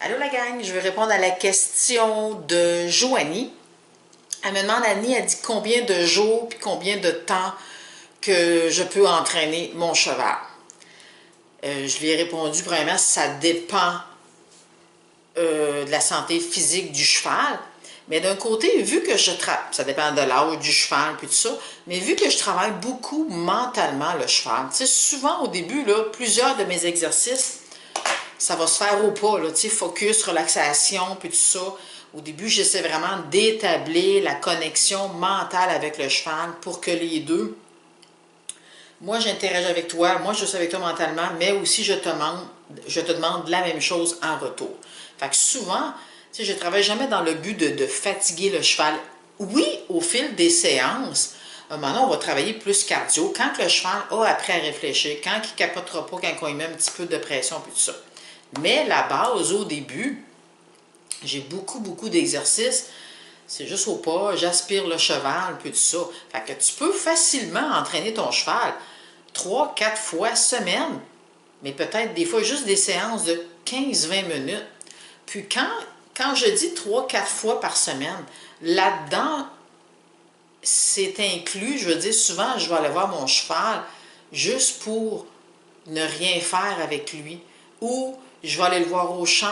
Allô la gang, je vais répondre à la question de Joanie. Elle me demande, Annie, elle dit combien de jours puis combien de temps que je peux entraîner mon cheval. Je lui ai répondu, premièrement, ça dépend de la santé physique du cheval. Mais d'un côté, vu que je travaille, ça dépend de l'âge du cheval puis tout ça, mais vu que je travaille beaucoup mentalement le cheval, tu sais, souvent au début, là, plusieurs de mes exercices, ça va se faire au pas, là, tu sais, focus, relaxation, puis tout ça. Au début, j'essaie vraiment d'établir la connexion mentale avec le cheval pour que les deux, moi j'interagis avec toi, moi je suis avec toi mentalement, mais aussi je te demande la même chose en retour. Fait que souvent, tu sais, je ne travaille jamais dans le but de fatiguer le cheval. Oui, au fil des séances, maintenant on va travailler plus cardio. Quand le cheval a appris à réfléchir, quand il ne capotera pas, quand on lui met un petit peu de pression, puis tout ça. Mais la base, au début, j'ai beaucoup d'exercices. C'est juste au pas, j'aspire le cheval, puis tout ça. Fait que tu peux facilement entraîner ton cheval 3-4 fois semaine, mais peut-être des fois juste des séances de 15-20 minutes. Puis quand je dis 3-4 fois par semaine, là-dedans, c'est inclus, je veux dire, souvent, je vais aller voir mon cheval juste pour ne rien faire avec lui. Ou je vais aller le voir au champ,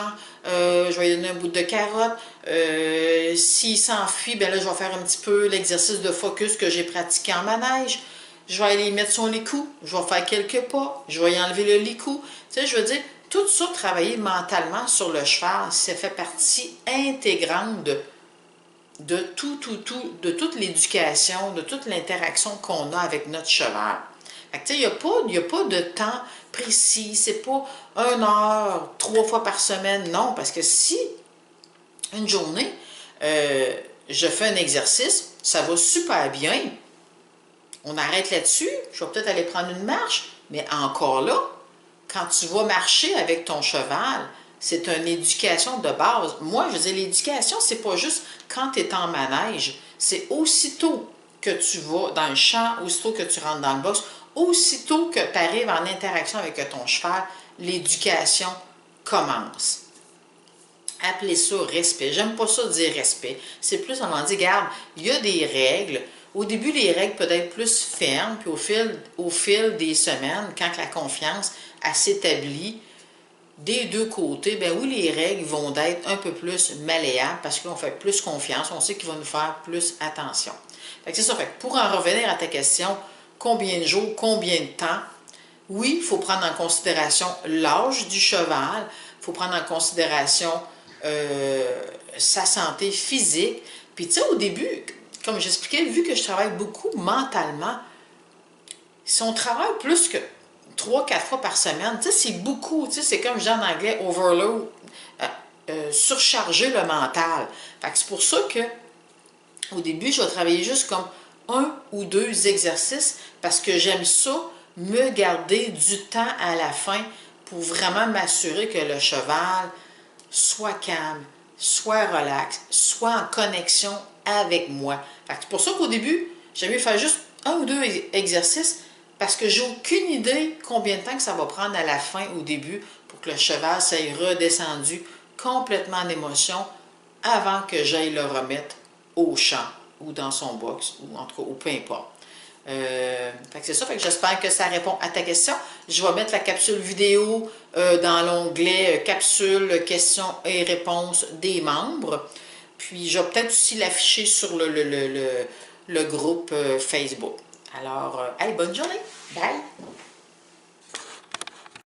je vais lui donner un bout de carotte. S'il s'enfuit, ben là, je vais faire un petit peu l'exercice de focus que j'ai pratiqué en manège. Je vais aller mettre son licou, je vais faire quelques pas, je vais y enlever le licou. Tu sais, je veux dire, tout ça, travailler mentalement sur le cheval, ça fait partie intégrante de de toute l'éducation, de toute l'interaction qu'on a avec notre cheval. Fait que, tu sais, il n'y a pas de temps précis, c'est pas 1 heure, 3 fois par semaine, non, parce que si une journée, je fais un exercice, ça va super bien, on arrête là-dessus, je vais peut-être aller prendre une marche, mais encore là, quand tu vas marcher avec ton cheval, c'est une éducation de base. Moi, je veux dire, l'éducation, c'est pas juste quand tu es en manège, c'est aussitôt que tu vas dans le champ, aussitôt que tu rentres dans le box, aussitôt que tu arrives en interaction avec ton cheval, l'éducation commence. Appelez ça respect. J'aime pas ça dire respect. C'est plus, on en dit, regarde, il y a des règles. Au début, les règles peuvent être plus fermes, puis au fil des semaines, quand la confiance s'établit des deux côtés, ben oui, les règles vont être un peu plus malléables parce qu'on fait plus confiance, on sait qu'il va nous faire plus attention. Fait que c'est ça. Fait que pour en revenir à ta question, combien de jours, combien de temps? Oui, il faut prendre en considération l'âge du cheval, il faut prendre en considération sa santé physique. Puis tu sais, au début, comme j'expliquais, vu que je travaille beaucoup mentalement, si on travaille plus que 3-4 fois par semaine, tu sais, c'est beaucoup, tu sais, c'est comme je dis en anglais, overload, surcharger le mental. Fait que c'est pour ça que au début, je vais travailler juste comme 1 ou 2 exercices parce que j'aime ça, me garder du temps à la fin pour vraiment m'assurer que le cheval soit calme, soit relax, soit en connexion avec moi. C'est pour ça qu'au début, j'aime mieux faire juste 1 ou 2 exercices parce que j'ai aucune idée combien de temps que ça va prendre à la fin, au début, pour que le cheval s'aille redescendu complètement en émotion avant que j'aille le remettre au champ ou dans son box, ou en tout cas, ou peu importe. C'est ça, j'espère que ça répond à ta question. Je vais mettre la capsule vidéo dans l'onglet capsule questions et réponses des membres. Puis je vais peut-être aussi l'afficher sur le groupe Facebook. Alors, allez, bonne journée. Bye!